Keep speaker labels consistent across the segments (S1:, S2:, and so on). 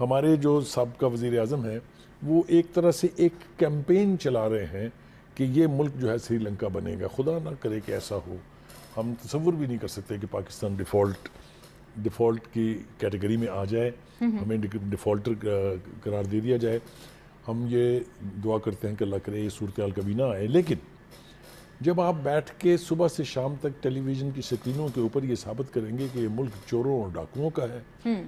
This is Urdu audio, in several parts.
S1: ہمارے جو سابقہ وزیر اعظم ہیں وہ ایک طرح سے ایک کیمپین چلا رہے ہیں کہ یہ ملک جو ہے سری لنکا بنے گا. خدا نہ کرے کہ ایسا ہو. ہم تصور بھی نہیں کر سکتے کہ پاکستان ڈیفالٹ کی کیٹیگری میں آ جائے, ہمیں ڈیفالٹر قرار دے دیا جائے. ہم یہ دعا کرتے ہیں کہ اللہ کرے یہ صورتحال کبھی نہ آئے. لیکن جب آپ بیٹھ کے صبح سے شام تک ٹیلی ویژن کی سکرینوں کے اوپر یہ ثابت کریں گے کہ یہ ملک چوروں اور ڈاکوؤں کا ہے,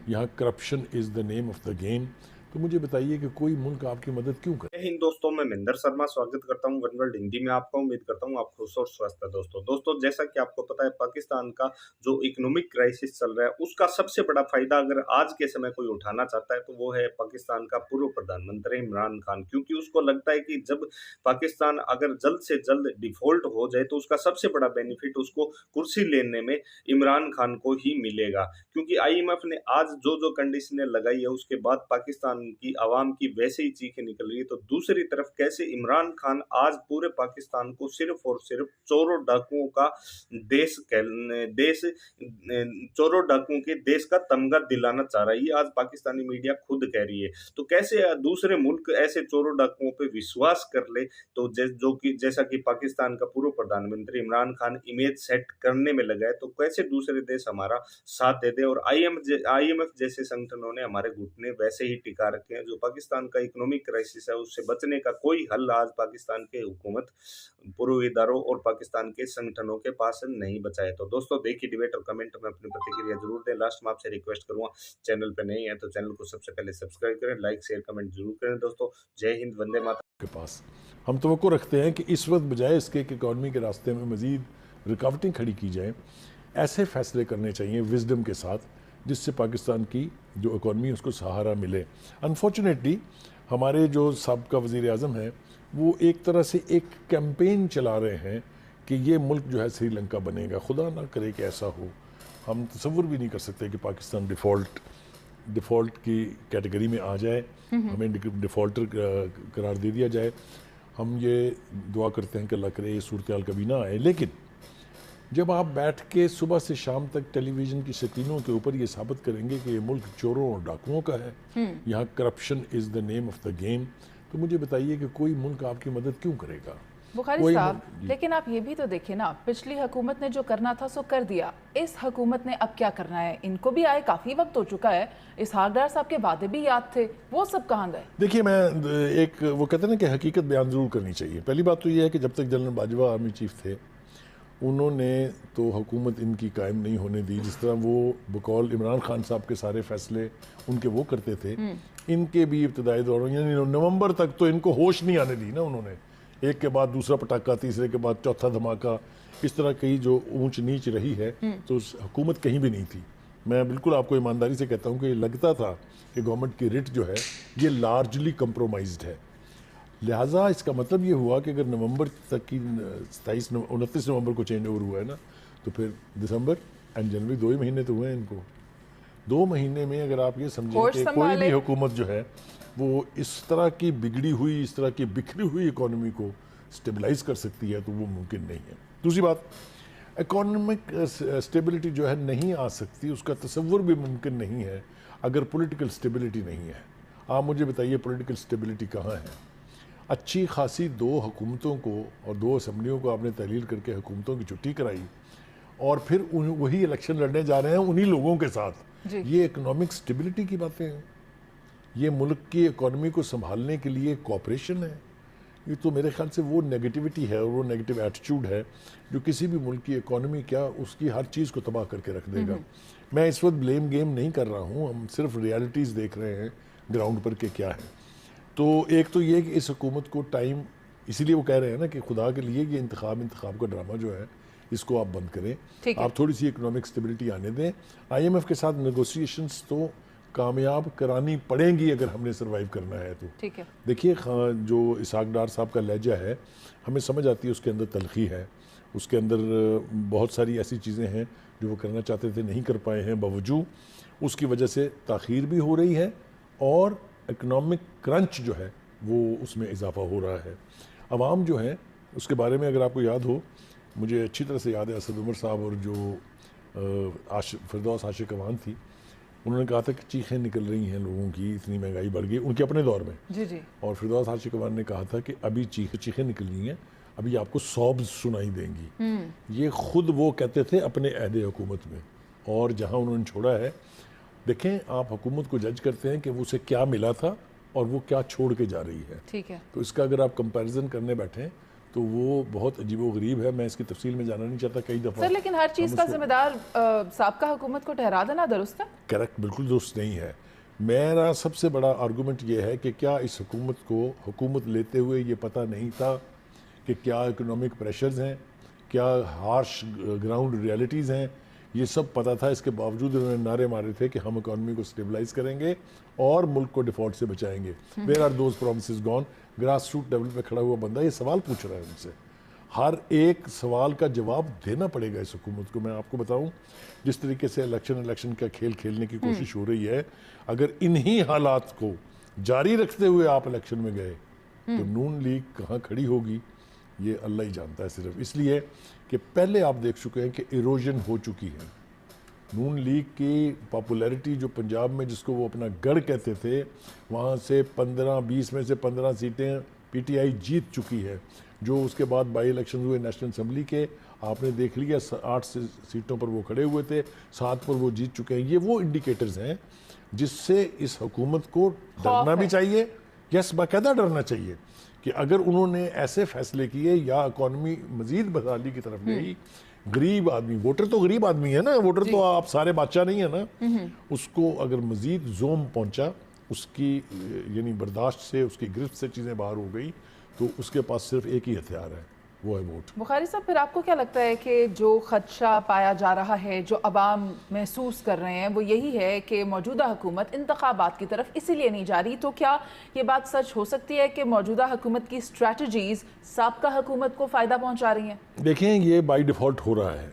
S1: یہاں corruption is the name of the game, تو مجھے بتائیے کہ کوئی ملک آپ کی مدد کیوں کرے.
S2: ہند دوستوں, میں مہندر شرما سواگت کرتا ہوں ون ورلڈ ہندی میں آپ کا. امید کرتا ہوں آپ خوش اور سوستھ ہے. دوستوں جیسا کہ آپ کو پتا ہے پاکستان کا جو اکنامک کرائسس چل رہا ہے اس کا سب سے بڑا فائدہ اگر آج کے سمے کوئی اٹھانا چاہتا ہے تو وہ ہے پاکستان کا پورو پردھان منتری عمران خان, کیونکہ اس کو لگتا ہے کہ جب پاکستان اگر جلد سے جلد ڈیفالٹ ہو جائے تو اس کا سب سے بڑا بینیفٹ اس کو کرسی لینے میں عمران خان کو ہی ملے گا. کیونکہ آئی ایم ایف نے آج جو کنڈیشنیں لگائی ہے اس کے بعد پاکستان کی عوام کی ویسے ہی چیخیں نکل رہی ہے. تو دوسری طرف کیسے عمران خان آج پورے پاکستان کو صرف اور صرف چوروں ڈاکوؤں کا چوروں ڈاکوؤں کے دیش کا تمغہ دلانا چاہ رہا ہے, یہ آج پاکستانی میڈیا خود کہہ رہی ہے. تو کیسے دوسرے ملک ایسے چوروں ڈاکوؤں پہ وشواس کر لے, تو جیسا کہ پاکستان کا پورو پردھان منتری عمران خان امیج سیٹ کرنے میں لگا ہے, تو کیسے دوسرے دیش ہمارا ساتھ دے دے. اور آئی ایم ایف جیسے سنگٹھنوں نے ہمارے گھٹنے ویسے ہی ٹکا رکھے ہیں. جو پاکستان کا اکنامک کرائسس ہے اس سے بچنے کا کوئی حل آج پاکستان کے حکومت, پورو اداروں اور پاکستان کے سنگٹھنوں کے پاس نہیں بچا ہے. تو دوستوں دیکھیے ڈیبیٹ اور کمنٹ میں اپنی پرتکریا ضرور دیں. لاسٹ میں آپ سے ریکویسٹ کروں گا چینل پہ نہیں ہے تو چینل کو سب سے پہلے سبسکرائب کریں, لائک شیئر کمنٹ ضرور کریں. دوستوں جے ہند, وندے ماترم.
S1: کے پاس ہم توقع رکھتے ہیں کہ اس وقت بجائے اس کے کہ اکانومی کے راستے میں مزید رکاوٹیں کھڑی کی جائیں, ایسے فیصلے کرنے چاہیے وزڈم کے ساتھ جس سے پاکستان کی جو اکانومی ہے اس کو سہارا ملے. انفارچونیٹلی ہمارے جو سابقہ وزیر اعظم ہیں وہ ایک طرح سے ایک کیمپین چلا رہے ہیں کہ یہ ملک جو ہے سری لنکا بنے گا. خدا نہ کرے کہ ایسا ہو. ہم تصور بھی نہیں کر سکتے کہ پاکستان ڈیفالٹ کی کیٹیگری میں آ جائے, ہمیں ڈیفالٹر قرار دے دیا جائے. ہم یہ دعا کرتے ہیں کہ اللہ کرے یہ صورتحال کبھی نہ آئے. لیکن جب آپ بیٹھ کے صبح سے شام تک ٹیلی ویژن کی سکرینوں کے اوپر یہ ثابت کریں گے کہ یہ ملک چوروں اور ڈاکوؤں کا ہے, یہاں corruption is the name of the game, تو مجھے بتائیے کہ کوئی ملک آپ کی مدد کیوں کرے گا.
S3: بخاری صاحب, لیکن آپ یہ بھی تو دیکھیں نا, پچھلی حکومت نے جو کرنا تھا سو کر دیا, اس حکومت نے اب کیا کرنا ہے. ان کو بھی آئے کافی وقت ہو چکا ہے, اسحاق ڈار صاحب کے وعدے بھی یاد تھے, وہ سب کہاں گئے.
S1: دیکھیے میں ایک وہ کہتے ہیں نا کہ حقیقت بیان ضرور کرنی چاہیے. پہلی بات تو یہ ہے کہ جب تک جنرل باجوہ آرمی چیف تھے انہوں نے تو حکومت ان کی قائم نہیں ہونے دی. جس طرح وہ بقول عمران خان صاحب کے سارے فیصلے ان کے وہ کرتے تھے, ان کے بھی ابتدائی دوروں یعنی نومبر تک تو ان کو ہوش نہیں آنے دی نا. انہوں نے ایک کے بعد دوسرا پٹاخہ, تیسرے کے بعد چوتھا دھماکہ, اس طرح کی جو اونچ نیچ رہی ہے تو حکومت کہیں بھی نہیں تھی. میں بالکل آپ کو ایمانداری سے کہتا ہوں کہ یہ لگتا تھا کہ گورنمنٹ کی رٹ جو ہے یہ لارجلی کمپرومائزڈ ہے. لہٰذا اس کا مطلب یہ ہوا کہ اگر نومبر تک کی 29 نومبر کو چینج اوور ہوا ہے نا, تو پھر دسمبر اینڈ جنوری 2 ہی مہینے تو ہوئے ہیں ان کو. 2 مہینے میں اگر آپ یہ سمجھیں کہ کوئی بھی حکومت جو ہے وہ اس طرح کی بگڑی ہوئی, اس طرح کی بکھری ہوئی اکانومی کو سٹیبلائز کر سکتی ہے, تو وہ ممکن نہیں ہے. دوسری بات, اکانومک سٹیبلٹی جو ہے نہیں آ سکتی, اس کا تصور بھی ممکن نہیں ہے اگر پولیٹیکل سٹیبلٹی نہیں ہے. آپ مجھے بتائیے پولیٹیکل سٹیبلٹی کہاں ہے. اچھی خاصی 2 حکومتوں کو اور 2 اسمبلیوں کو آپ نے تحلیل کر کے حکومتوں کی چھٹی کرائی, اور پھر وہی الیکشن لڑنے جا رہے ہیں انہی لوگوں کے ساتھ. یہ اکنامک سٹیبلٹی کی باتیں ہیں, یہ ملک کی اکانومی کو سنبھالنے کے لیے کوآپریشن ہے. یہ تو میرے خیال سے وہ نیگیٹیوٹی ہے اور وہ نیگیٹیو ایٹیٹیوڈ ہے جو کسی بھی ملک کی اکانومی کیا اس کی ہر چیز کو تباہ کر کے رکھ دے گا. میں اس وقت بلیم گیم نہیں کر رہا ہوں, ہم صرف ریالٹیز دیکھ رہے ہیں گراؤنڈ پر کہ کیا ہے. تو ایک تو یہ کہ اس حکومت کو ٹائم, اسی لیے وہ کہہ رہے ہیں نا کہ خدا کے لیے یہ انتخاب کا ڈرامہ جو ہے اس کو آپ بند کریں, آپ تھوڑی سی اکنامک سٹیبلٹی آنے دیں. آئی ایم ایف کے ساتھ نیگوسیشنز تو کامیاب کرانی پڑیں گی اگر ہم نے سروائیو کرنا ہے تو. دیکھیے جو اسحاق ڈار صاحب کا لہجہ ہے ہمیں سمجھ آتی ہے, اس کے اندر تلخی ہے, اس کے اندر بہت ساری ایسی چیزیں ہیں جو وہ کرنا چاہتے تھے نہیں کر پائے ہیں, باوجود اس کی وجہ سے تاخیر بھی ہو رہی ہے اور اکنامک کرنچ جو ہے وہ اس میں اضافہ ہو رہا ہے. عوام جو ہے اس کے بارے میں اگر آپ کو یاد ہو, مجھے اچھی طرح سے یاد ہے اسد عمر صاحب اور جو فردوس عاشق اوان تھی, انہوں نے کہا تھا کہ چیخیں نکل رہی ہیں لوگوں کی، اتنی مہنگائی بڑھ گئی ان کے اپنے دور میں.
S3: جی جی.
S1: اور فردوس ہاشمی نے کہا تھا کہ ابھی چیخیں نکل رہی ہیں، ابھی آپ کو سوبز سنائی دیں گی. یہ خود وہ کہتے تھے اپنے عہد حکومت میں. اور جہاں انہوں نے چھوڑا ہے، دیکھیں آپ حکومت کو جج کرتے ہیں کہ وہ اسے کیا ملا تھا اور وہ کیا چھوڑ کے جا رہی ہے.
S3: ٹھیک ہے.
S1: تو اس کا اگر آپ کمپیریزن کرنے بیٹھیں تو وہ بہت عجیب و غریب ہے. میں اس کی تفصیل میں جانا نہیں چاہتا. کئی دفعہ
S3: سر لیکن ہر چیز کا ذمہ دار سابقہ حکومت کو ٹھہرا دینا درست ہے؟
S1: کریکٹ، بالکل درست نہیں ہے. میرا سب سے بڑا آرگومنٹ یہ ہے کہ کیا اس حکومت کو حکومت لیتے ہوئے یہ پتہ نہیں تھا کہ کیا اکنامک پریشرز ہیں، کیا ہارش گراؤنڈ ریالٹیز ہیں. یہ سب پتہ تھا، اس کے باوجود انہوں نے نعرے مارے تھے کہ ہم اکانومی کو سٹیبلائز کریں گے اور ملک کو ڈیفالٹ سے بچائیں گے. Where are those promises gone? Grass root level پہ کھڑا ہوا بندہ یہ سوال پوچھ رہا ہے ان سے. ہر ایک سوال کا جواب دینا پڑے گا اس حکومت کو. میں آپ کو بتاؤں جس طریقے سے الیکشن کا کھیل کھیلنے کی کوشش ہو رہی ہے، اگر انہی حالات کو جاری رکھتے ہوئے آپ الیکشن میں گئے تو نون لیگ کہاں کھڑی ہوگی یہ اللہ ہی جانتا ہے. صرف اس لیے کہ پہلے آپ دیکھ چکے ہیں کہ ایروژن ہو چکی ہے. نون لیگ کی پاپولیرٹی جو پنجاب میں جس کو وہ اپنا گڑھ کہتے تھے، وہاں سے 15-20 میں سے 15 سیٹیں پی ٹی آئی جیت چکی ہے. جو اس کے بعد بائی الیکشن ہوئے نیشنل اسمبلی کے، آپ نے دیکھ لیا 8 سیٹوں پر وہ کھڑے ہوئے تھے، 7 پر وہ جیت چکے ہیں. یہ وہ انڈیکیٹرز ہیں جس سے اس حکومت کو ڈرنا بھی چاہیے. یس، باقاعدہ ڈرنا چاہیے کہ اگر انہوں نے ایسے فیصلے کیے یا اکانومی مزید بحالی کی طرف گئی، غریب آدمی، ووٹر تو غریب آدمی ہے نا، ووٹر تو آپ سارے بادشاہ نہیں ہے نا، اس کو اگر مزید زوم پہنچا، اس کی یعنی برداشت سے، اس کی گرفت سے چیزیں باہر ہو گئی، تو اس کے پاس صرف ایک ہی ہتھیار ہے، وہ ہے ووٹ.
S3: بخاری صاحب پھر آپ کو کیا لگتا ہے کہ جو خدشہ پایا جا رہا ہے، جو عوام محسوس کر رہے ہیں، وہ یہی ہے کہ موجودہ حکومت انتخابات کی طرف اسی لیے نہیں جا رہی؟ تو کیا یہ بات سچ ہو سکتی ہے کہ موجودہ حکومت کی اسٹریٹجیز سابقہ حکومت کو فائدہ پہنچا رہی ہیں؟
S1: دیکھیں یہ بائی ڈیفالٹ ہو رہا ہے.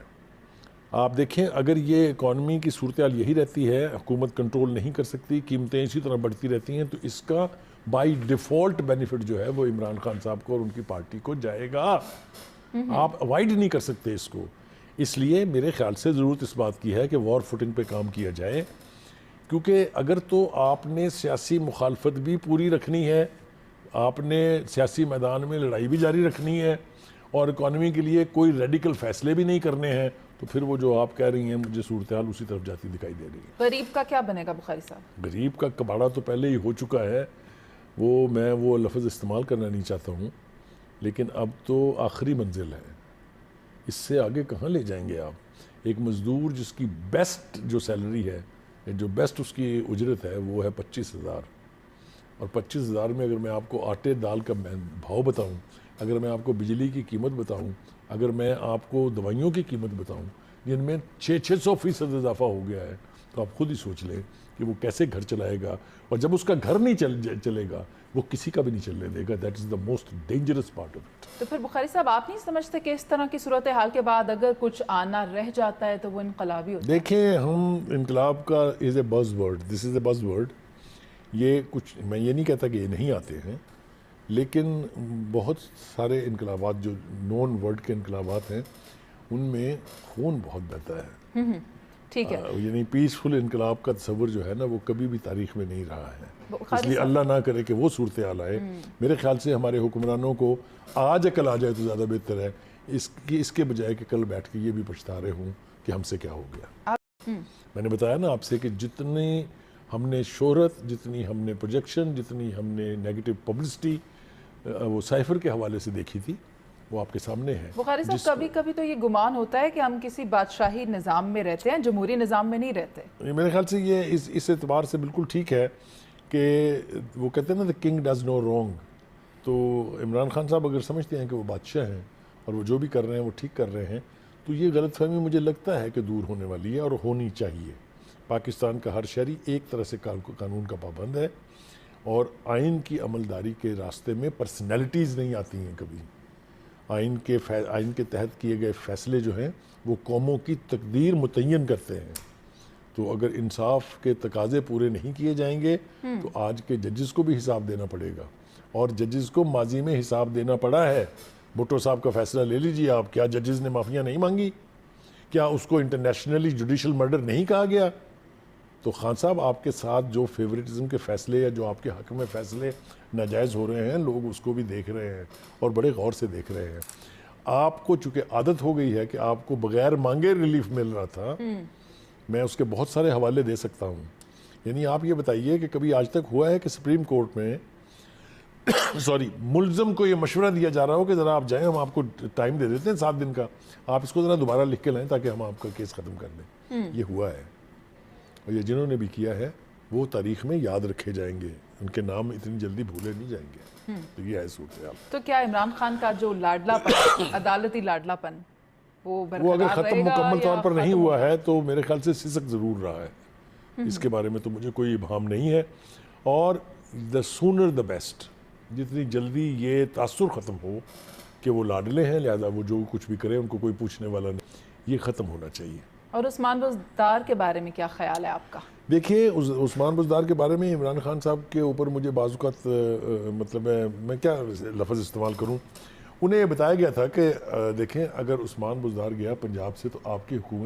S1: آپ دیکھیں اگر یہ اکانومی کی صورتحال یہی رہتی ہے، حکومت کنٹرول نہیں کر سکتی، قیمتیں اسی طرح بڑھتی رہتی ہیں، تو اس کا بائی ڈیفالٹ بینیفٹ جو ہے وہ عمران خان صاحب کو اور ان کی پارٹی کو جائے گا. آپ اوائڈ نہیں کر سکتے اس کو. اس لیے میرے خیال سے ضرورت اس بات کی ہے کہ وار فوٹنگ پہ کام کیا جائے، کیونکہ اگر تو آپ نے سیاسی مخالفت بھی پوری رکھنی ہے، آپ نے سیاسی میدان میں لڑائی بھی جاری رکھنی ہے، اور اکانومی کے لیے کوئی ریڈیکل فیصلے بھی نہیں کرنے ہیں، تو پھر وہ جو آپ کہہ رہی ہیں مجھے صورتحال اسی طرف جاتی دکھائی دے رہی ہے.
S3: غریب کا کیا بنے گا بخاری صاحب؟
S1: غریب کا کباڑا تو پہلے ہی ہو چکا ہے، میں وہ لفظ استعمال کرنا نہیں چاہتا ہوں، لیکن اب تو آخری منزل ہے. اس سے آگے کہاں لے جائیں گے آپ؟ ایک مزدور جس کی بیسٹ جو سیلری ہے، جو بیسٹ اس کی اجرت ہے، وہ ہے 25,000. اور 25,000 میں اگر میں آپ کو آٹے دال کا بھاؤ بتاؤں، اگر میں آپ کو بجلی کی قیمت بتاؤں، اگر میں آپ کو دوائیوں کی قیمت بتاؤں جن میں 600% اضافہ ہو گیا ہے، تو آپ خود ہی سوچ لیں کہ وہ کیسے گھر چلائے گا. اور جب اس کا گھر نہیں چلے گا، وہ کسی کا بھی نہیں چلنے دے گا. That is the most dangerous part of it.
S3: تو پھر بخاری صاحب آپ نہیں سمجھتے کہ اس طرح کی صورتحال کے بعد اگر کچھ آنا رہ جاتا ہے تو وہ انقلابی ہوتا ہے؟
S1: دیکھیں ہم انقلاب کا از اے بز ورڈ، دس از اے بز ورڈ. یہ کچھ میں یہ نہیں کہتا کہ یہ نہیں آتے ہیں، لیکن بہت سارے انقلابات جو نون ورلڈ کے انقلابات ہیں ان میں خون بہت بہتا ہے.
S3: ٹھیک ہے.
S1: یعنی پیسفل انقلاب کا تصور جو ہے نا وہ کبھی بھی تاریخ میں نہیں رہا ہے. اس
S3: خالی
S1: لیے اللہ نہ کرے کہ وہ صورتحال آئے. میرے خیال سے ہمارے حکمرانوں کو آج عقل آ جائے تو زیادہ بہتر ہے، اس کے بجائے کہ کل بیٹھ کے یہ بھی پچھتا رہے ہوں کہ ہم سے کیا ہو گیا. میں نے بتایا نا آپ سے کہ جتنی ہم نے شہرت، جتنی ہم نے پروجیکشن، جتنی ہم نے نیگیٹو پبلسٹی وہ سائفر کے حوالے سے دیکھی تھی، وہ آپ کے سامنے ہے.
S3: بخاری صاحب کبھی کبھی تو یہ گمان ہوتا ہے کہ ہم کسی بادشاہی نظام میں رہتے ہیں، جمہوری نظام میں نہیں رہتے.
S1: میرے خیال سے یہ اس اعتبار سے بالکل ٹھیک ہے کہ وہ کہتے ہیں نا the king does no wrong. تو عمران خان صاحب اگر سمجھتے ہیں کہ وہ بادشاہ ہیں اور وہ جو بھی کر رہے ہیں وہ ٹھیک کر رہے ہیں، تو یہ غلط فہمی مجھے لگتا ہے کہ دور ہونے والی ہے اور ہونی چاہیے. پاکستان کا ہر شہری ایک طرح سے قانون کا پابند ہے، اور آئین کی عملداری کے راستے میں پرسنالٹیز نہیں آتی ہیں کبھی. آئین کے تحت کیے گئے فیصلے جو ہیں وہ قوموں کی تقدیر متعین کرتے ہیں. تو اگر انصاف کے تقاضے پورے نہیں کیے جائیں گے تو آج کے ججز کو بھی حساب دینا پڑے گا، اور ججز کو ماضی میں حساب دینا پڑا ہے. بھٹو صاحب کا فیصلہ لے لیجیے آپ، کیا ججز نے معافیاں نہیں مانگی؟ کیا اس کو انٹرنیشنلی جوڈیشل مرڈر نہیں کہا گیا؟ تو خان صاحب آپ کے ساتھ جو فیوریٹزم کے فیصلے یا جو آپ کے حق میں فیصلے ناجائز ہو رہے ہیں، لوگ اس کو بھی دیکھ رہے ہیں اور بڑے غور سے دیکھ رہے ہیں. آپ کو چونکہ عادت ہو گئی ہے کہ آپ کو بغیر مانگے ریلیف مل رہا تھا، میں اس کے بہت سارے حوالے دے سکتا ہوں. یعنی آپ یہ بتائیے کہ کبھی آج تک ہوا ہے کہ سپریم کورٹ میں ملزم کو یہ مشورہ دیا جا رہا ہو کہ ذرا آپ جائیں، ہم آپ کو ٹائم دے دیتے ہیں 7 دن کا، آپ اس کو ذرا دوبارہ لکھ کے لائیں تاکہ ہم آپ کا کیس ختم کر دیں. یہ ہوا ہے، اور یہ جنہوں نے بھی کیا ہے وہ تاریخ میں یاد رکھے جائیں گے، ان کے نام اتنی جلدی بھولے نہیں جائیں گے. تو یہ ہے صورتحال.
S3: تو کیا عمران خان کا جو لاڈلا پن، عدالتی لاڈلا پن، وہ
S1: اگر
S3: برقرار
S1: ختم
S3: رہے گا
S1: مکمل
S3: یا
S1: طور پر نہیں
S3: ختم
S1: ہوا
S3: ہوگا؟
S1: ہے تو میرے خیال سے سسک ضرور رہا ہے. اس کے بارے میں تو مجھے کوئی ابہام نہیں ہے. اور دا سونر دا بیسٹ، جتنی جلدی یہ تاثر ختم ہو کہ وہ لاڈلے ہیں لہذا وہ جو کچھ بھی کرے ان کو کوئی پوچھنے والا نہیں، یہ ختم ہونا چاہیے.
S3: اور عثمان بزدار کے بارے میں کیا خیال ہے آپ کا؟
S1: دیکھیے عثمان بزدار کے بارے میں عمران خان صاحب کے اوپر مجھے بعض اوقات مطلب میں کیا لفظ استعمال کروں، انہیں یہ بتایا گیا تھا کہ دیکھیں اگر عثمان بزدار گیا پنجاب سے تو آپ کی حکومت